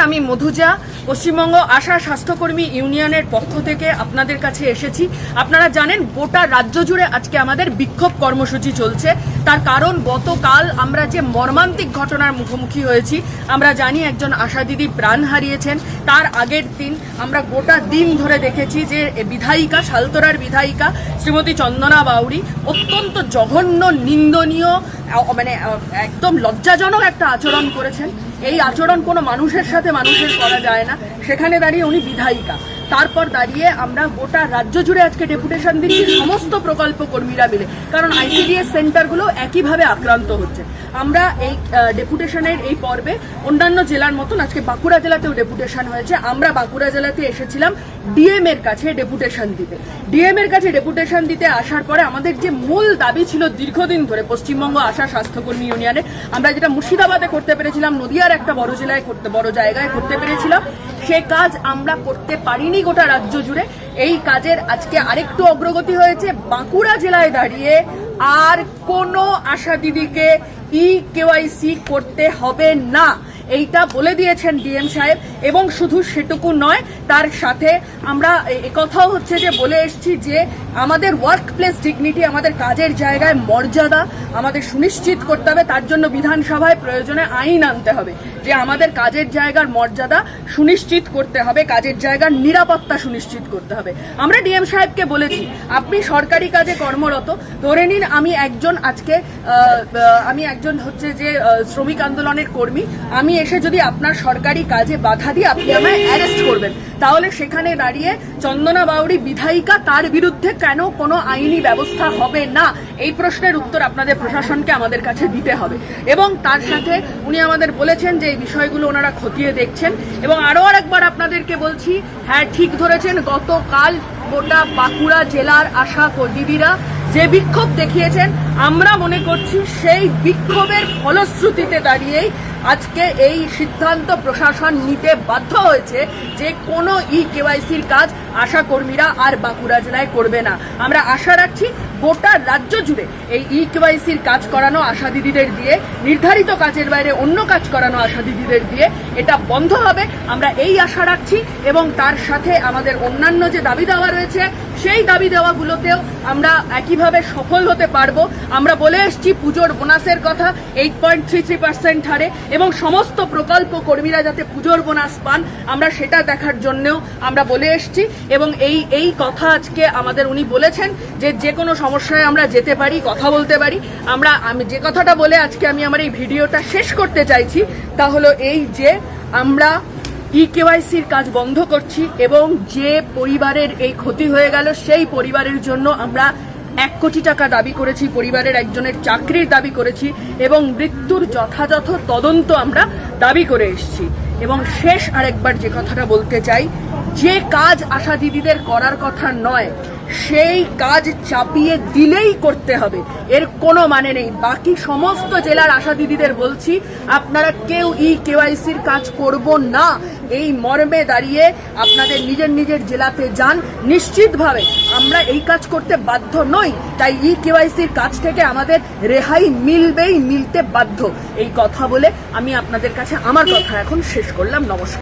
আমি মধুজা পশ্চিমবঙ্গ আশা স্বাস্থ্যকর্মী ইউনিয়নের পক্ষ থেকে আপনাদের কাছে এসেছি। আপনারা জানেন গোটা রাজ্য জুড়ে আজকে আমাদের বিক্ষোভ কর্মসূচি চলছে। তার কারণ গতকাল আমরা যে মর্মান্তিক ঘটনার মুখোমুখি হয়েছি, আমরা জানি একজন আশা দিদি প্রাণ হারিয়েছেন। তার আগের দিন আমরা গোটা দিন ধরে দেখেছি যে বিধায়িকা, সালতোরার বিধায়িকা শ্রীমতী চন্দনা বাউরি অত্যন্ত জঘন্য, নিন্দনীয়, মানে একদম লজ্জাজনক একটা আচরণ করেছেন। এই আচরণ কোনো মানুষের সাথে মানুষের করা যায় না। সেখানে দাঁড়িয়ে উনি বিধায়িকা, তারপর দাঁড়িয়ে আমরা গোটা রাজ্য জুড়ে আজকে ডেপুটেশন দিচ্ছি সমস্ত প্রকল্প কর্মীরা মিলে, কারণ আইসিডিএস সেন্টারগুলো একইভাবে আক্রান্ত হচ্ছে। আমরা এই ডেপুটেশনের এই পর্বে অন্যান্য জেলার মতন আজকে বাঁকুড়া জেলাতেও ডেপুটেশন হয়েছে। আমরা বাঁকুড়া জেলাতে এসেছিলাম ডিএম এর কাছে ডেপুটেশন দিতে। ডিএম এর কাছে ডেপুটেশন দিতে আসার পরে আমাদের যে মূল দাবি ছিল দীর্ঘদিন ধরে পশ্চিমবঙ্গ আশা স্বাস্থ্যকর্মী ইউনিয়নে, আমরা যেটা মুর্শিদাবাদে করতে পেরেছিলাম, নদিয়ার একটা বড় জায়গায় করতে পেরেছিলাম, সে কাজ আমরা করতে পারিনি গোটা রাজ্য জুড়ে। এই কাজের আজকে আরেকটু অগ্রগতি হয়েছে। বাঁকুড়া জেলায় দাঁড়িয়ে আর কোনো আশা দিদিকে কেওয়াইসি করতে হবে না, এইটা বলে দিয়েছেন ডিএম সাহেব। এবং শুধু সেটুকু নয়, তার সাথে আমরা একথাও হচ্ছে যে বলে এসছি যে আমাদের ওয়ার্ক প্লেস ডিগনিটি, আমাদের কাজের জায়গায় মর্যাদা আমাদের সুনিশ্চিত করতে হবে। তার জন্য বিধানসভায় প্রয়োজনে আইন আনতে হবে যে আমাদের কাজের জায়গার মর্যাদা সুনিশ্চিত করতে হবে, কাজের জায়গার নিরাপত্তা সুনিশ্চিত করতে হবে। আমরা ডিএম সাহেবকে বলেছি, আপনি সরকারি কাজে কর্মরত, ধরে নিন আমি একজন হচ্ছে যে শ্রমিক আন্দোলনের কর্মী, আমি এসে যদি আপনার সরকারি কাজে বাধা দিয়ে আপনি আমায় অ্যারেস্ট করবেন, তাহলে সেখানে দাঁড়িয়ে চন্দনা বাউরি বিধায়িকা, তার বিরুদ্ধে কেন কোনো আইনি ব্যবস্থা হবে না? এই প্রশ্নের উত্তর আপনাদের প্রশাসনকে আমাদের কাছে দিতে হবে। এবং তার সাথে উনি আমাদের বলেছেন যে এই বিষয়গুলো ওনারা খতিয়ে দেখছেন। এবং আরও একবার আপনাদেরকে বলছি, হ্যাঁ ঠিক ধরেছেন, গতকাল গোটা বাঁকুড়া জেলার আশা দিদিরা যে বিক্ষোভ দেখিয়েছেন, আমরা মনে করছি সেই বিক্ষোভের ফলশ্রুতিতে দাঁড়িয়েই আজকে এই সিদ্ধান্ত প্রশাসন নিতে বাধ্য হয়েছে যে কোনো কেওয়াইসির কাজ আশা কর্মীরা আর বাঁকুড়া জেলায় করবে না। আমরা আশা রাখছি গোটা রাজ্য জুড়ে এই কেওয়াইসির কাজ করানো আশা দিদিদের দিয়ে, নির্ধারিত কাজের বাইরে অন্য কাজ করানো আশা দিদিদের দিয়ে এটা বন্ধ হবে, আমরা এই আশা রাখছি। এবং তার সাথে আমাদের অন্যান্য যে দাবি দেওয়া রয়েছে, সেই দাবি দেওয়াগুলোতেও আমরা একইভাবে সফল হতে পারবো। আমরা বলে এসছি পুজোর বোনাসের কথা 8.33% হারে, এবং সমস্ত প্রকল্প কর্মীরা যাতে পুজোর বোনাস পান, আমরা সেটা দেখার জন্যও আমরা বলে এসছি। এবং এই কথা আজকে আমাদের উনি বলেছেন যে কোনো সমস্যায় আমরা যেতে পারি, কথা বলতে পারি। আমি যে কথাটা বলে আজকে আমি আমার এই ভিডিওটা শেষ করতে চাইছি, তা হলো এই যে আমরা কেওয়াইসির কাজ বন্ধ করছি, এবং যে পরিবারের এই ক্ষতি হয়ে গেল সেই পরিবারের জন্য আমরা 1 কোটি টাকা দাবি করেছি, পরিবারের একজনের চাকরির দাবি করেছি, এবং মৃত্যুর যথাযথ তদন্ত আমরা দাবি করে এসেছি। এবং শেষ আরেকবার যে কথাটা বলতে চাই, যে কাজ আশা দিদিদের করার কথা নয়, সেই কাজ চাপিয়ে দিলেই করতে হবে, এর কোনো মানে নেই। বাকি সমস্ত জেলার আশা দিদিদের বলছি, আপনারা কেউ কেওয়াইসির কাজ করব না, এই মর্মে দাঁড়িয়ে আপনাদের নিজের জেলাতে যান। নিশ্চিতভাবে আমরা এই কাজ করতে বাধ্য নই, তাই কেওয়াইসির কাজ থেকে আমাদের রেহাই মিলতে বাধ্য। এই কথা বলে আমি আপনাদের কাছে আমার কথা এখন শেষ করলাম। নমস্কার।